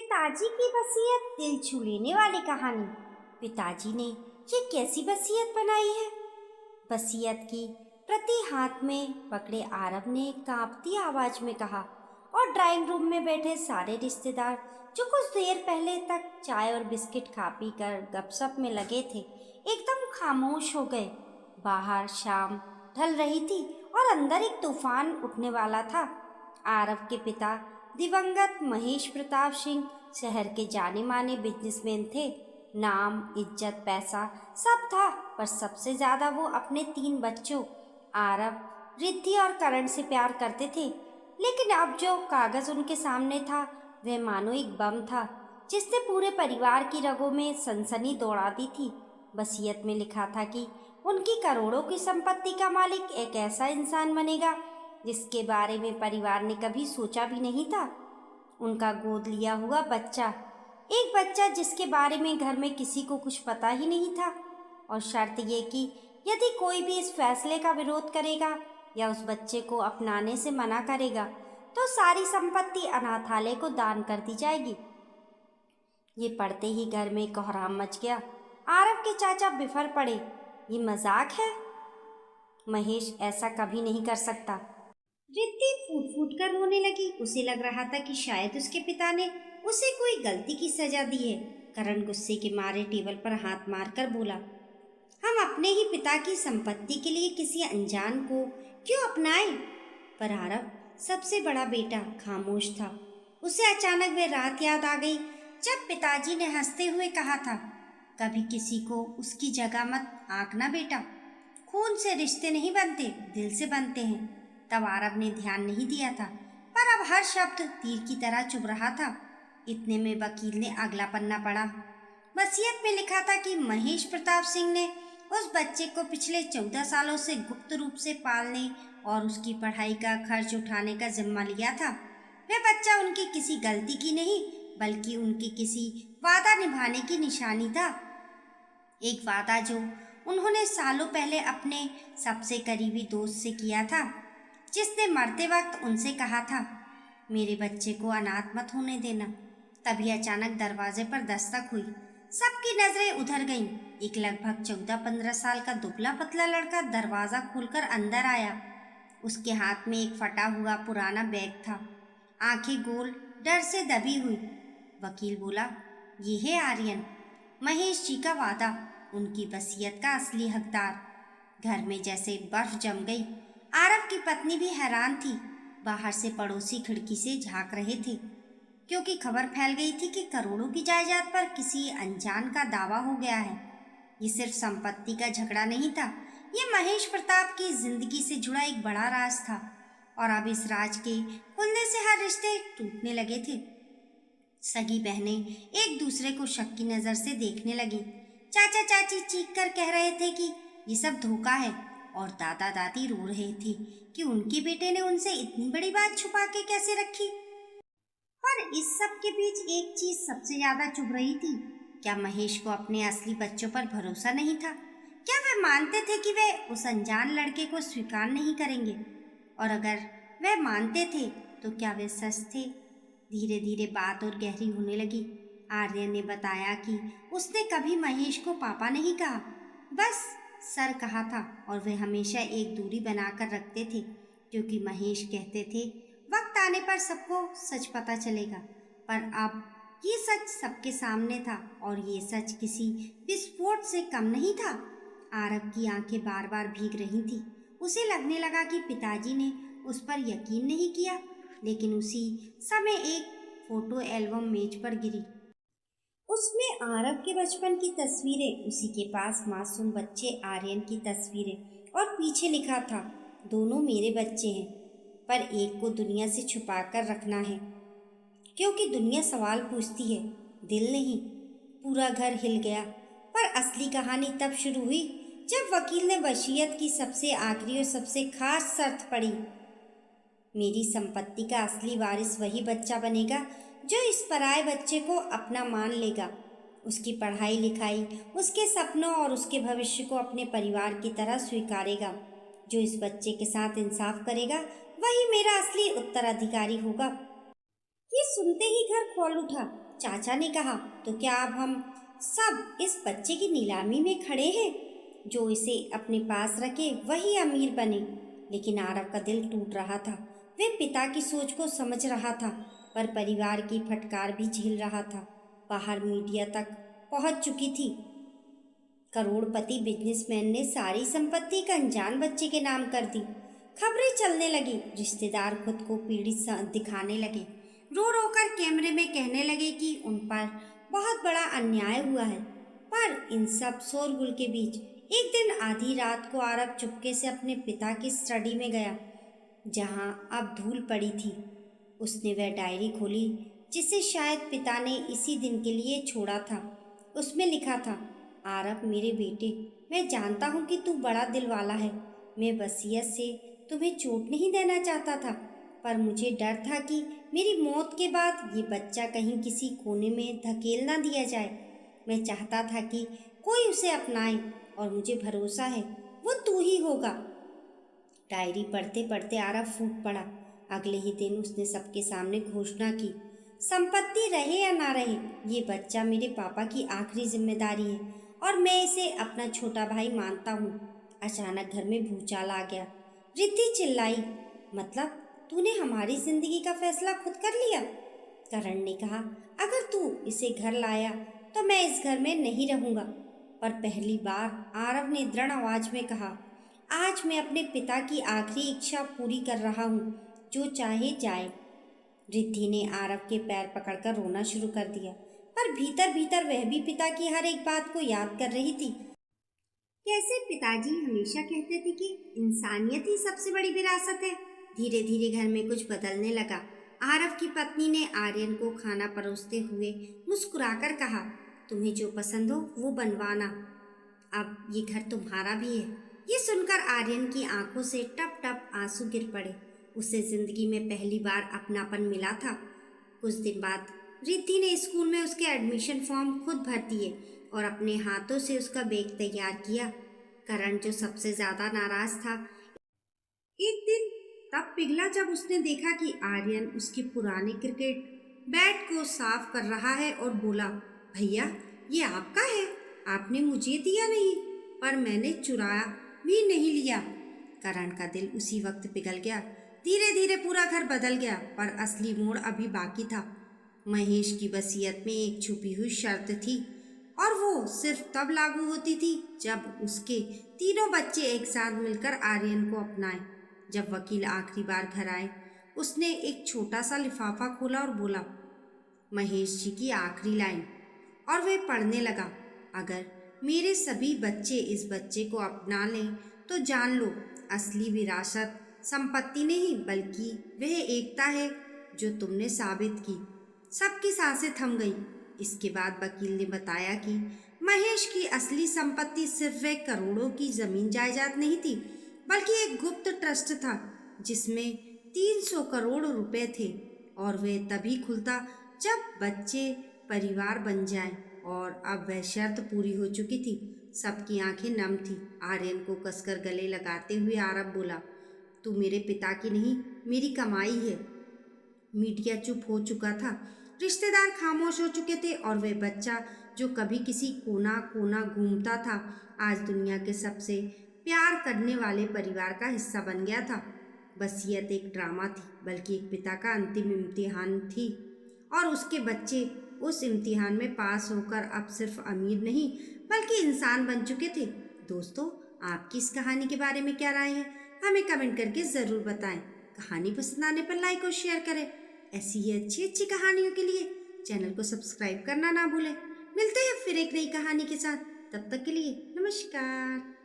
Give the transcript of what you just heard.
पिताजी की वसीयत दिल छू लेने वाली कहानी। पिताजी ने ये कैसी वसीयत बनाई है? वसीयत की प्रति हाथ में पकड़े आरव ने कांपती आवाज में कहा और ड्राइंग रूम में बैठे सारे रिश्तेदार जो कुछ देर पहले तक चाय और बिस्किट खा पी कर गपशप में लगे थे एकदम खामोश हो गए। बाहर शाम ढल रही थी और अंदर एक तूफान उठने वाला था। आरव के पिता दिवंगत महेश प्रताप सिंह शहर के जाने माने बिजनेसमैन थे। नाम, इज्जत, पैसा सब था, पर सबसे ज्यादा वो अपने 3 बच्चों आरव, रिद्धि और करण से प्यार करते थे। लेकिन अब जो कागज उनके सामने था वह मानो एक बम था जिसने पूरे परिवार की रगों में सनसनी दौड़ा दी थी। वसीयत में लिखा था कि उनकी करोड़ों की संपत्ति का मालिक एक ऐसा इंसान बनेगा जिसके बारे में परिवार ने कभी सोचा भी नहीं था। उनका गोद लिया हुआ बच्चा, एक बच्चा जिसके बारे में घर में किसी को कुछ पता ही नहीं था, और शर्त ये कि यदि कोई भी इस फैसले का विरोध करेगा या उस बच्चे को अपनाने से मना करेगा तो सारी संपत्ति अनाथालय को दान कर दी जाएगी। ये पढ़ते ही घर में कोहराम मच गया। आरव के चाचा बिफर पड़े, ये मजाक है, महेश ऐसा कभी नहीं कर सकता। रिद्धि फूट फूट कर रोने लगी। उसे लग रहा था कि शायद उसके पिता ने उसे कोई गलती की सजा दी है। करण गुस्से के मारे टेबल पर हाथ मारकर बोला, हम अपने ही पिता की संपत्ति के लिए किसी अनजान को क्यों अपनाएं? पर आरव सबसे बड़ा बेटा खामोश था। उसे अचानक वह रात याद आ गई जब पिताजी ने हंसते हुए कहा था, कभी किसी को उसकी जगह मत आंकना बेटा, खून से रिश्ते नहीं बनते, दिल से बनते हैं। तब आरव ने ध्यान नहीं दिया था, पर अब हर शब्द तीर की तरह चुभ रहा था। इतने में वकील ने अगला पन्ना पढ़ा। वसीयत में लिखा था कि महेश प्रताप सिंह ने उस बच्चे को पिछले 14 सालों से गुप्त रूप से पालने और उसकी पढ़ाई का खर्च उठाने का जिम्मा लिया था। वह बच्चा उनकी किसी गलती की नहीं, बल्कि उनके किसी वादा निभाने की निशानी था। एक वादा जो उन्होंने सालों पहले अपने सबसे करीबी दोस्त से किया था, जिसने मरते वक्त उनसे कहा था, मेरे बच्चे को अनाथ मत होने देना। तभी अचानक दरवाजे पर दस्तक हुई। सबकी नजरें उधर गईं। एक लगभग 14-15 साल का दुबला पतला लड़का दरवाजा खोलकर अंदर आया। उसके हाथ में एक फटा हुआ पुराना बैग था, आंखें गोल, डर से दबी हुई। वकील बोला, ये है आर्यन, महेश जी का वादा, उनकी वसीयत का असली हकदार। घर में जैसे बर्फ जम गई। आरव की पत्नी भी हैरान थी। बाहर से पड़ोसी खिड़की से झांक रहे थे, क्योंकि खबर फैल गई थी कि करोड़ों की जायदाद पर किसी अनजान का दावा हो गया है। ये सिर्फ संपत्ति का झगड़ा नहीं था, ये महेश प्रताप की जिंदगी से जुड़ा एक बड़ा राज था। और अब इस राज के खुलने से हर रिश्ते टूटने लगे थे। सगी बहनें एक दूसरे को शक की नजर से देखने लगी। चाचा चाची चीख कर कह रहे थे कि ये सब धोखा है, और दादा दादी रो रहे थे कि उनके बेटे ने उनसे इतनी बड़ी बात छुपा के कैसे रखी। पर इस सब के बीच एक चीज सबसे ज्यादा चुभ रही थी। क्या महेश को अपने असली बच्चों पर भरोसा नहीं था? क्या वे मानते थे कि वे उस अनजान लड़के को स्वीकार नहीं करेंगे? और अगर वे मानते थे तो क्या वे सच थे? धीरे धीरे बात और गहरी होने लगी। आर्य ने बताया कि उसने कभी महेश को पापा नहीं कहा, बस सर कहा था, और वे हमेशा एक दूरी बनाकर रखते थे, क्योंकि महेश कहते थे वक्त आने पर सबको सच पता चलेगा। पर अब ये सच सबके सामने था, और ये सच किसी विस्फोट से कम नहीं था। आरव की आंखें बार बार भीग रही थी। उसे लगने लगा कि पिताजी ने उस पर यकीन नहीं किया। लेकिन उसी समय एक फोटो एल्बम मेज पर गिरी। उसमें आरव के बचपन की तस्वीरें, उसी के पास मासूम बच्चे आर्यन की तस्वीरें, और पीछे लिखा था, दोनों मेरे बच्चे हैं, पर एक को दुनिया से छुपा कर रखना है, क्योंकि दुनिया सवाल पूछती है, दिल नहीं। पूरा घर हिल गया। पर असली कहानी तब शुरू हुई जब वकील ने वसीयत की सबसे आखिरी और सबसे खास शर्त पढ़ी। मेरी संपत्ति का असली वारिस वही बच्चा बनेगा जो इस पराये बच्चे को अपना मान लेगा, उसकी पढ़ाई लिखाई, उसके सपनों और उसके भविष्य को अपने परिवार की तरह स्वीकारेगा। जो इस बच्चे के साथ इंसाफ करेगा वही मेरा असली उत्तराधिकारी होगा। ये सुनते ही घर खोल उठा। चाचा ने कहा, तो क्या अब हम सब इस बच्चे की नीलामी में खड़े हैं? जो इसे अपने पास रखे वही अमीर बने। लेकिन आरव का दिल टूट रहा था। वे पिता की सोच को समझ रहा था, पर परिवार की फटकार भी झेल रहा था। बाहर मीडिया तक पहुंच चुकी थी। करोड़पति बिजनेसमैन ने सारी संपत्ति का अनजान बच्चे के नाम कर दी। खबरें चलने लगी। रिश्तेदार खुद को पीड़ित दिखाने लगे। रो रो कर कैमरे में कहने लगे कि उन पर बहुत बड़ा अन्याय हुआ है। पर इन सब शोरगुल के बीच एक दिन आधी रात को आरव चुपके से अपने पिता की स्टडी में गया, जहां अब धूल पड़ी थी। उसने वह डायरी खोली जिसे शायद पिता ने इसी दिन के लिए छोड़ा था। उसमें लिखा था, आरव मेरे बेटे, मैं जानता हूँ कि तू बड़ा दिल वाला है। मैं वसीयत से तुम्हें चोट नहीं देना चाहता था, पर मुझे डर था कि मेरी मौत के बाद ये बच्चा कहीं किसी कोने में धकेल ना दिया जाए। मैं चाहता था कि कोई उसे अपनाए, और मुझे भरोसा है वो तू ही होगा। डायरी पढ़ते पढ़ते आरव फूट पड़ा। अगले ही दिन उसने सबके सामने घोषणा की, संपत्ति रहे या ना रहे, ये बच्चा मेरे पापा की आखिरी जिम्मेदारी है और मैं इसे अपना छोटा भाई मानता हूँ। अचानक घर में भूचाल आ गया। रिद्धि चिल्लाई, मतलब तूने हमारी जिंदगी का फैसला खुद कर लिया? करण ने कहा, अगर तू इसे घर लाया तो मैं इस घर में नहीं रहूंगा। पर पहली बार आरव ने दृढ़ आवाज में कहा, आज मैं अपने पिता की आखिरी इच्छा पूरी कर रहा हूँ, जो चाहे जाए। रिद्धि ने आरव के पैर पकड़कर रोना शुरू कर दिया, पर भीतर भीतर वह भी पिता की हर एक बात को याद कर रही थी। कैसे पिताजी हमेशा कहते थे कि इंसानियत ही सबसे बड़ी विरासत है। धीरे धीरे घर में कुछ बदलने लगा। आरव की पत्नी ने आर्यन को खाना परोसते हुए मुस्कुराकर कहा, तुम्हें जो पसंद हो वो बनवाना, अब ये घर तुम्हारा भी है। ये सुनकर आर्यन की आंखों से टप टप आंसू गिर पड़े। उसे जिंदगी में पहली बार अपनापन मिला था। कुछ दिन बाद रिद्धि ने स्कूल में उसके एडमिशन फॉर्म खुद भर दिए और अपने हाथों से उसका बैग तैयार किया। करण, जो सबसे ज्यादा नाराज था, एक दिन तब पिघला जब उसने देखा कि आर्यन उसके पुराने क्रिकेट बैट को साफ कर रहा है और बोला, भैया ये आपका है, आपने मुझे दिया नहीं, पर मैंने चुराया भी नहीं लिया। करण का दिल उसी वक्त पिघल गया। धीरे धीरे पूरा घर बदल गया, पर असली मोड़ अभी बाकी था। महेश की वसीयत में एक छुपी हुई शर्त थी, और वो सिर्फ तब लागू होती थी जब उसके तीनों बच्चे एक साथ मिलकर आर्यन को अपनाए। जब वकील आखिरी बार घर आए, उसने एक छोटा सा लिफाफा खोला और बोला, महेश जी की आखिरी लाइन, और वह पढ़ने लगा, अगर मेरे सभी बच्चे इस बच्चे को अपना लें तो जान लो, असली विरासत संपत्ति नहीं बल्कि वह एकता है जो तुमने साबित की। सबकी सांसें थम गई। इसके बाद वकील ने बताया कि महेश की असली संपत्ति सिर्फ एक करोड़ों की जमीन जायदाद नहीं थी, बल्कि एक गुप्त ट्रस्ट था जिसमें 300 करोड़ रुपए थे, और वह तभी खुलता जब बच्चे परिवार बन जाएं। और अब वह शर्त पूरी हो चुकी थी। सबकी आंखें नम थी। आर्यन को कसकर गले लगाते हुए आरव बोला, तू मेरे पिता की नहीं, मेरी कमाई है। मीडिया चुप हो चुका था। रिश्तेदार खामोश हो चुके थे, और वह बच्चा जो कभी किसी कोना कोना घूमता था, आज दुनिया के सबसे प्यार करने वाले परिवार का हिस्सा बन गया था। वसीयत एक ड्रामा थी, बल्कि एक पिता का अंतिम इम्तिहान थी, और उसके बच्चे उस इम्तिहान में पास होकर अब सिर्फ अमीर नहीं बल्कि इंसान बन चुके थे। दोस्तों, आपकी इस कहानी के बारे में क्या राय है? हमें कमेंट करके ज़रूर बताएं। कहानी पसंद आने पर लाइक और शेयर करें। ऐसी ही अच्छी अच्छी कहानियों के लिए चैनल को सब्सक्राइब करना ना भूलें। मिलते हैं फिर एक नई कहानी के साथ। तब तक के लिए नमस्कार।